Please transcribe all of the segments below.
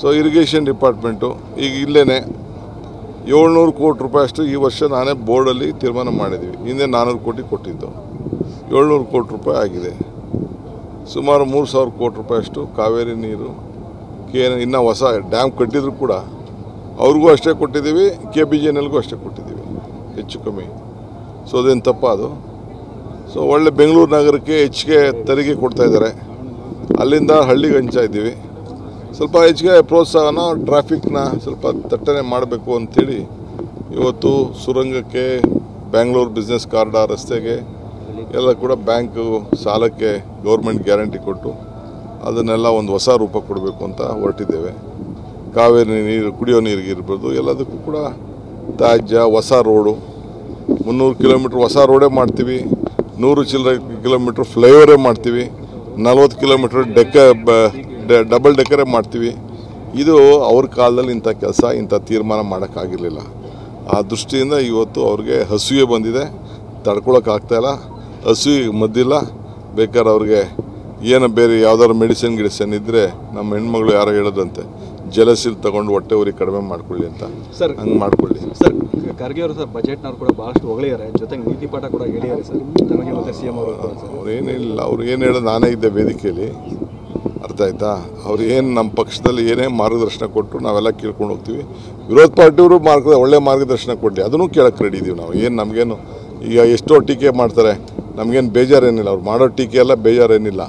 So irrigation department ಈಗ ಇಲ್ಲೇ 700 ಕೋಟಿ ರೂಪಾಯಿ ಅಷ್ಟು ಈ ವರ್ಷ ನಾನೇ ಬೋರ್ಡಲ್ಲಿ ತೀರ್ಮಾನ ಮಾಡಿದ್ದೀವಿ. ಹಿಂದೆ 400 ಕೋಟಿ ಕೊಟ್ಟಿದ್ದು, 700 ಕೋಟಿ ರೂಪಾಯಿ ಆಗಿದೆ. ಸುಮಾರು 3000 ಕೋಟಿ ರೂಪಾಯಿ ಅಷ್ಟು ಕಾವೇರಿ ನೀರು ಇನ್ನೂ ಹೊಸ ಡ್ಯಾಮ್ ಕಟ್ಟಿದ್ರು ಕೂಡ ಅವ್ರಿಗೂ ಅಷ್ಟೇ ಕೊಟ್ಟಿದ್ದೀವಿ, KBJNLಗೂ ಅಷ್ಟೇ ಕೊಟ್ಟಿದ್ದೀವಿ, ಹೆಚ್ಚು ಕಮ್ಮಿ. ಸೊ ಅದೇನು ತಪ್ಪ ಅದು. ಸೊ ಒಳ್ಳೆ ಬೆಂಗಳೂರು ನಗರಕ್ಕೆ ಹೆಚ್ಚಿಗೆ ತೆರಿಗೆ ಕೊಡ್ತಾಯಿದ್ದಾರೆ, ಅಲ್ಲಿಂದ ಹಳ್ಳಿಗೆ ಹಂಚ್ತಾ ಇದ್ದೀವಿ. ಸ್ವಲ್ಪ ಹೆಚ್ಚಿಗೆ ಪ್ರೋತ್ಸಾಹನ ಟ್ರಾಫಿಕ್ನ ಸ್ವಲ್ಪ ದಟ್ಟಣೆ ಮಾಡಬೇಕು ಅಂಥೇಳಿ ಇವತ್ತು ಸುರಂಗಕ್ಕೆ, ಬ್ಯಾಂಗ್ಳೂರು ಬಿಸ್ನೆಸ್ ಕಾರಿಡಾರ್ ರಸ್ತೆಗೆ ಎಲ್ಲ ಕೂಡ ಬ್ಯಾಂಕು ಸಾಲಕ್ಕೆ ಗೌರ್ಮೆಂಟ್ ಗ್ಯಾರಂಟಿ ಕೊಟ್ಟು ಅದನ್ನೆಲ್ಲ ಒಂದು ಹೊಸ ರೂಪ ಕೊಡಬೇಕು ಅಂತ ಹೊರಟಿದ್ದೇವೆ. ಕಾವೇರಿ ನೀರು, ಕುಡಿಯೋ ನೀರಿಗೆ ಇರ್ಬೋದು, ಎಲ್ಲದಕ್ಕೂ ಕೂಡ ತ್ಯಾಜ್ಯ, ಹೊಸ ರೋಡು 300 ಕಿಲೋಮೀಟ್ರ್ ಹೊಸ ರೋಡೇ ಮಾಡ್ತೀವಿ, 100 ಚಿಲ್ಲರೆ ಕಿಲೋಮೀಟ್ರ್ ಫ್ಲೈಓವರೇ ಮಾಡ್ತೀವಿ, 40 ಕಿಲೋಮೀಟ್ರ್ ಡಬಲ್ ಡೆಕ್ಕರೇ ಮಾಡ್ತೀವಿ. ಇದು ಅವ್ರ ಕಾಲದಲ್ಲಿ ಇಂಥ ಕೆಲಸ, ಇಂಥ ತೀರ್ಮಾನ ಮಾಡೋಕ್ಕಾಗಿರಲಿಲ್ಲ. ಆ ದೃಷ್ಟಿಯಿಂದ ಇವತ್ತು ಅವ್ರಿಗೆ ಹಸುವೆ ಬಂದಿದೆ, ತಡ್ಕೊಳಕ್ಕಾಗ್ತಾಯಿಲ್ಲ, ಹಸುವಿಗೆ ಮದ್ದಿಲ್ಲ. ಬೇಕಾದ್ರೆ ಅವ್ರಿಗೆ ಏನು ಬೇರೆ ಯಾವ್ದಾದ್ರು ಮೆಡಿಸಿನ್ ಇದ್ದರೆ ನಮ್ಮ ಹೆಣ್ಮಗಳು ಯಾರೋ ಹೇಳೋದಂತೆ ಜಲಸಿಲ್ ತಗೊಂಡು ಹೊಟ್ಟೆ ಉರಿ ಕಡಿಮೆ ಮಾಡ್ಕೊಳ್ಳಿ ಅಂತ. ಸರ್ ಹಂಗೆ ಮಾಡ್ಕೊಳ್ಳಿ ಸರ್. ಖರ್ಗೆ ಅವರು ಸರ್ ಬಜೆಟ್ನವ್ರು ಕೂಡ ಭಾಳಷ್ಟು ಹೊಗಳಿದ್ದಾರೆ, ಜೊತೆಗೆ ನೀತಿ ಪಾಠ ಕೂಡ ಹೇಳಿದ್ದಾರೆ ಸರ್ ತಮಗೆ ಮತ್ತು CM ಅವರು. ಅವ್ರು ಏನಿಲ್ಲ, ಅವ್ರು ಏನು ಹೇಳೋದು ನಾನೇ ಇದ್ದೆ ವೇದಿಕೆಯಲ್ಲಿ, ಅರ್ಥ ಆಯ್ತಾ? ಅವ್ರು ಏನು ನಮ್ಮ ಪಕ್ಷದಲ್ಲಿ ಏನೇ ಮಾರ್ಗದರ್ಶನ ಕೊಟ್ಟರು ನಾವೆಲ್ಲ ಕೇಳ್ಕೊಂಡು ಹೋಗ್ತೀವಿ. ವಿರೋಧ ಪಾರ್ಟಿಯವರು ಒಳ್ಳೆ ಮಾರ್ಗದರ್ಶನ ಕೊಡಲಿ, ಅದನ್ನು ಕೇಳಕ್ಕೆ ರೆಡಿ ಇದ್ದೀವಿ ನಾವು. ಏನು ನಮಗೇನು ಈಗ ಎಷ್ಟೋ ಟೀಕೆ ಮಾಡ್ತಾರೆ, ನಮಗೇನು ಬೇಜಾರೇನಿಲ್ಲ, ಅವ್ರು ಮಾಡೋ ಟೀಕೆ ಎಲ್ಲ ಬೇಜಾರೇನಿಲ್ಲ.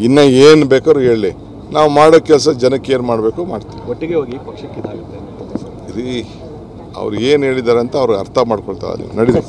ಇನ್ನು ಏನು ಬೇಕಾದ್ರೂ ಹೇಳಿ, ನಾವು ಮಾಡೋ ಕೆಲಸ ಜನಕ್ಕೆ ಏನು ಮಾಡಬೇಕು ಮಾಡ್ತೀವಿ. ಒಟ್ಟಿಗೆ ಹೋಗಿ ಪಕ್ಷಕ್ಕೆ ಇದಾಗುತ್ತೆ ಇದು ಅವ್ರು ಏನು ಹೇಳಿದ್ದಾರೆ ಅಂತ ಅವ್ರು ಅರ್ಥ ಮಾಡ್ಕೊಳ್ತಾರೆ. ನಡೀಲಿ.